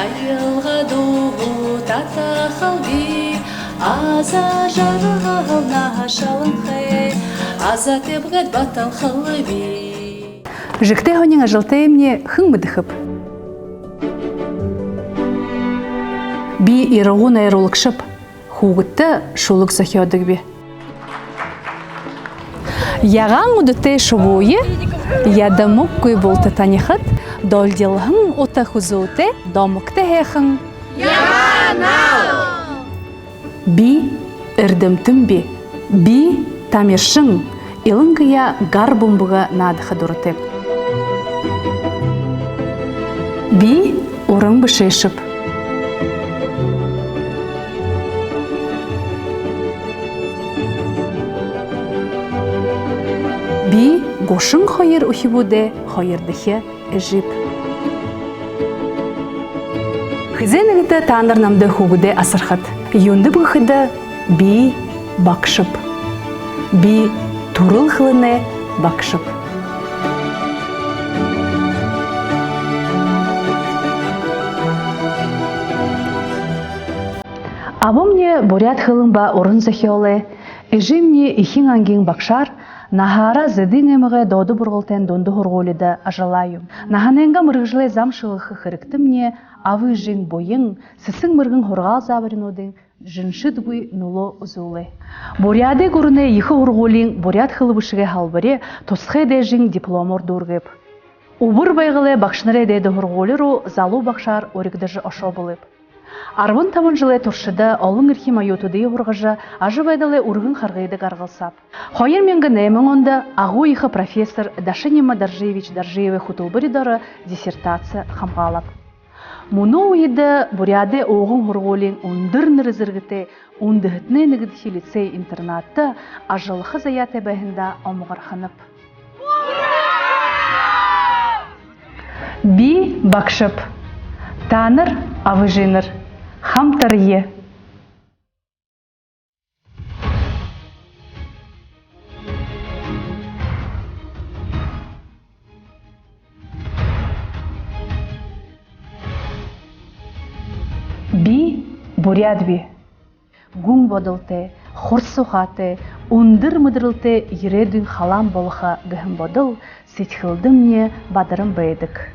айылға дуғу тата халби, аза жарғална шалын хэ, аза тебгат батал халби. Жикте хонинга жылте мне хыңмыдыхып. Би ирогун айролыкшып, хугытты шулык сахиодык би. Яган удыте шубуе, ядамук куй болты танихат, долдилхын ота хузуте, домукте хехын. Яганал! Би ырдымтым би тамиршың, илынгыя гарбумбуга надыха дуртеп. Би урың бышешып. Би гошың хайыр ухибуде, хайырдыхе эжип. Хызенігіті танырнамды хугуде асырхат. Юнды бұхыды би бакшып. Би турыл хылыне бакшып. Абомне бурят хылымба орын захиоле, эжимне ихин ангин бакшар, нахара зыдың эміге доды бұрғылтен донды хорголида ажалаю. Наханенга мырғыжлы замшылығы хырықтымне, авы жин бойың, сысың мырғын хорғал забырынудың, жыншыд бұй нуло ұзулы. Буряды көріне ехі хорголин бурят хылыбышыға халбыре, тосқы дежин диплом ордургып. Убыр байгылы бақшыныры деді хорголиру залу бақшар орикдажы ошо болып. Арвын тамын жылы туршыда олың ирхи майотуды урғыжы ажы байдалы урғын қарғайды қарғылсап. Хойыр менгі нәмін онда ағу ихы профессор Дашинима Даржиевич Даржиеве хутулбыридары диссертация хамғалап. Муну уйды буряды оғын ғырғолин ундыр нырызыргыты ундығытны нігідхи лицей интернатты ажылықы заяты бәхінда омғырханып. Би бақшып, таныр авыжиныр. Хамтарье. Би бурят би. Гун бодылты, хорсухаты, ундыр мыдырылты ередүн халам болыха гыхым бодыл, сетхылдым не бадырым бейдік.